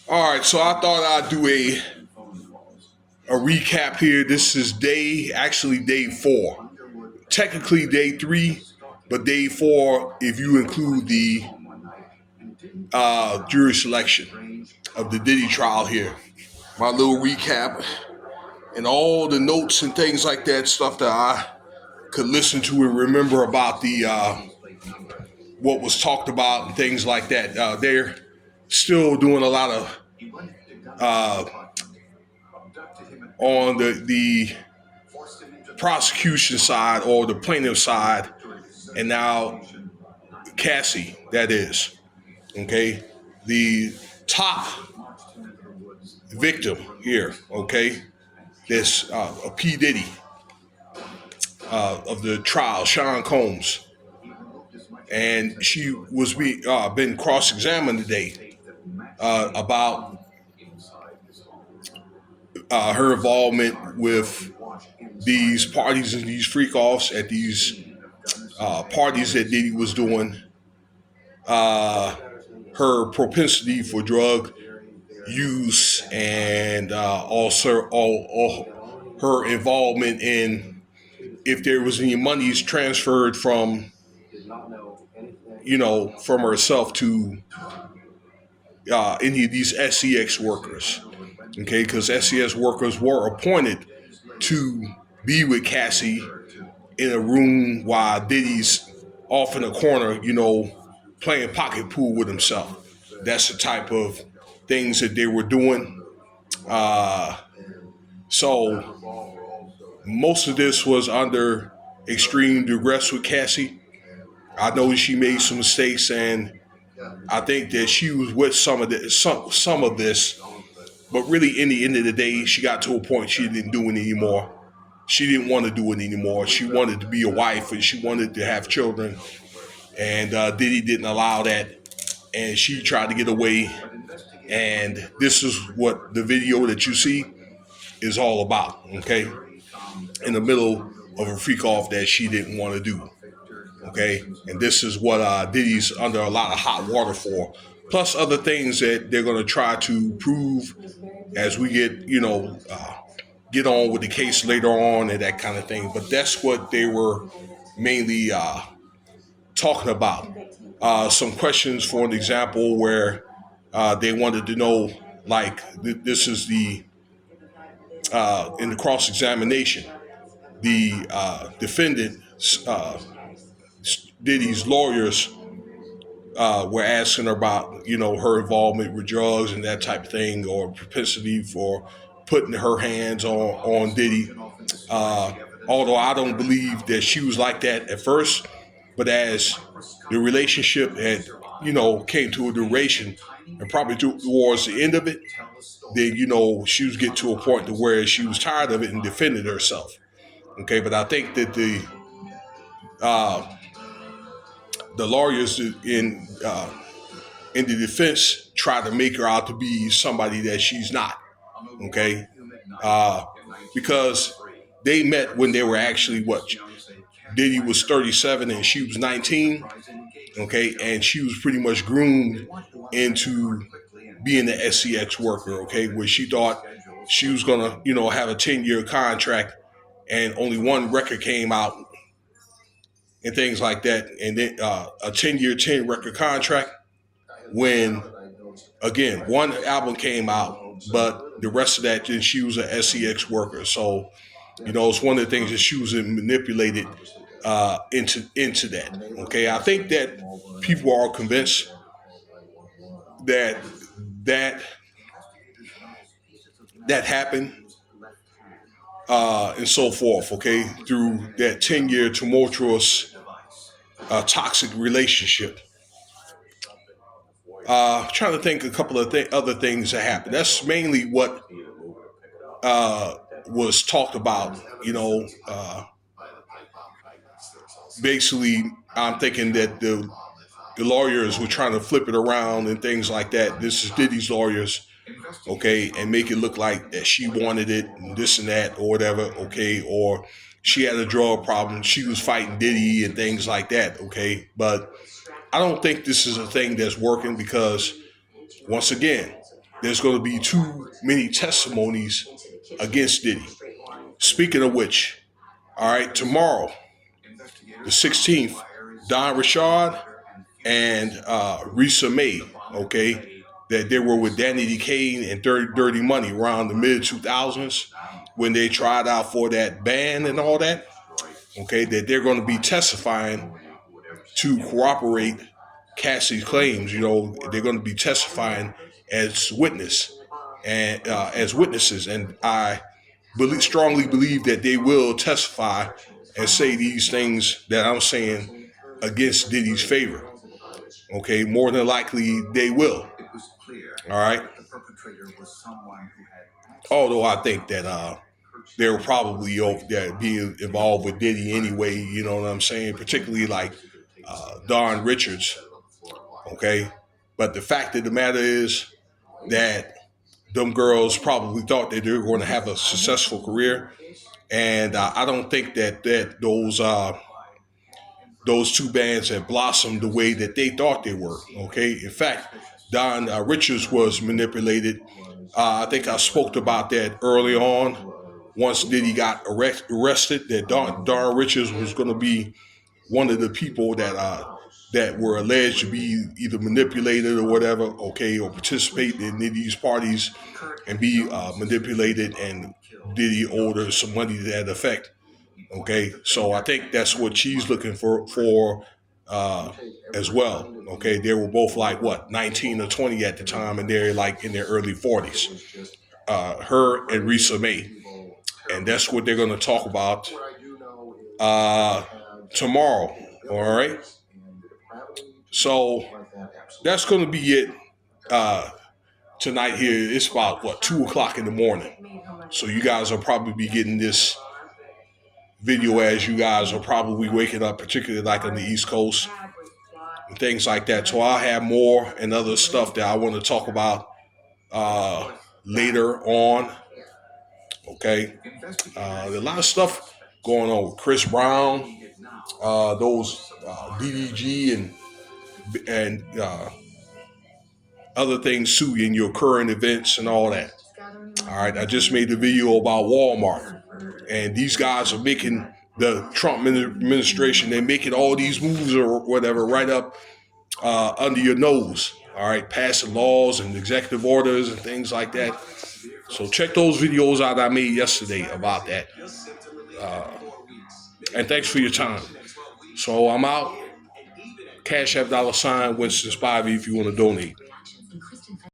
All right, so I thought I'd do a recap here. This is actually day 4. Technically day 3, but day 4 if you include the jury selection of the Diddy trial here. My little recap and all the notes and things like that, stuff that I could listen to and remember about the what was talked about and things like that. They're still doing a lot of uh, on the prosecution side or the plaintiff side, and now Cassie, that is, okay, the top victim here, okay, this P. Diddy of the trial, Sean Combs, and she was been cross-examined today about her involvement with these parties and these freak-offs at these parties that Diddy was doing, her propensity for drug use, and also all her involvement in if there was any monies transferred from, from herself to any of these SCX workers. Okay, because SCX workers were appointed to be with Cassie in a room while Diddy's off in a corner, playing pocket pool with himself. That's the type of things that they were doing. So most of this was under extreme duress with Cassie. I know she made some mistakes, and I think that she was with some of this, but really, in the end of the day, she got to a point she didn't do it anymore. She didn't want to do it anymore. She wanted to be a wife and she wanted to have children, and Diddy didn't allow that, and she tried to get away. And this is what the video that you see is all about. Okay, in the middle of a freak off that she didn't want to do. Okay, and this is what Diddy's under a lot of hot water for, plus other things that they're going to try to prove as we get on with the case later on and that kind of thing. But that's what they were mainly talking about. Some questions, for an example, where they wanted to know, like, this is the in the cross examination, the defendant. Diddy's lawyers were asking her about, her involvement with drugs and that type of thing, or propensity for putting her hands on Diddy. Although I don't believe that she was like that at first, but as the relationship had, came to a duration, and probably towards the end of it, then, she was getting to a point to where she was tired of it and defended herself. Okay, but I think that the lawyers in the defense try to make her out to be somebody that she's not. Okay, because they met when they were actually Diddy was 37 and she was 19. Okay, and she was pretty much groomed into being an SCX worker. Okay, where she thought she was gonna have a 10-year contract, and only one record came out and things like that, and then a 10-year 10 record contract, when again one album came out, but the rest of that, then she was an SCX worker. So it's one of the things that she was manipulated into that. Okay, I think that people are convinced that that happened and so forth. Okay, through that 10-year tumultuous toxic relationship. Trying to think a couple of other things that happened. That's mainly what was talked about. Basically, I'm thinking that the lawyers were trying to flip it around and things like that. This is Diddy's lawyers, okay, and make it look like that she wanted it and this and that or whatever, okay, or she had a drug problem, she was fighting Diddy and things like that, okay. But I don't think this is a thing that's working, because once again, there's going to be too many testimonies against Diddy. Speaking of which, all right, tomorrow, the 16th, Don Richard and Risa May, okay, that they were with Danny D. Kane and Dirty Money around the mid 2000s when they tried out for that band and all that, okay, that they're going to be testifying to corroborate Cassie's claims. They're going to be testifying as witnesses, and I strongly believe that they will testify and say these things that I'm saying against Diddy's favor. Okay, more than likely they will. All right. Although I think that they were probably being involved with Diddy anyway. You know what I'm saying? Particularly like Don Richards. Okay, but the fact of the matter is that them girls probably thought that they were going to have a successful career, and I don't think that those two bands have blossomed the way that they thought they were. Okay, in fact, Don Richards was manipulated. I think I spoke about that early on. Once Diddy got arrested, that Don Richards was going to be one of the people that were alleged to be either manipulated or whatever, okay, or participate in these parties and be manipulated, and Diddy owed her some money to that effect. Okay, so I think that's what she's looking for as well. Okay, they were both like 19 or 20 at the time, and they're like in their early 40s. Her and Risa May, and that's what they're going to talk about tomorrow. All right, so that's going to be it tonight. Here it's about 2:00 in the morning, so you guys will probably be getting this video as you guys are probably waking up, particularly like on the East Coast and things like that. So I'll have more and other stuff that I want to talk about later on. Okay, there's a lot of stuff going on with Chris Brown, those DDG and other things too in your current events and all that. All right, I just made a video about Walmart, and these guys are making the Trump administration. They're making all these moves or whatever right up under your nose. All right, passing laws and executive orders and things like that. So check those videos out I made yesterday about that. And thanks for your time. So I'm out. Cash App $, Winston Spivey if you want to donate.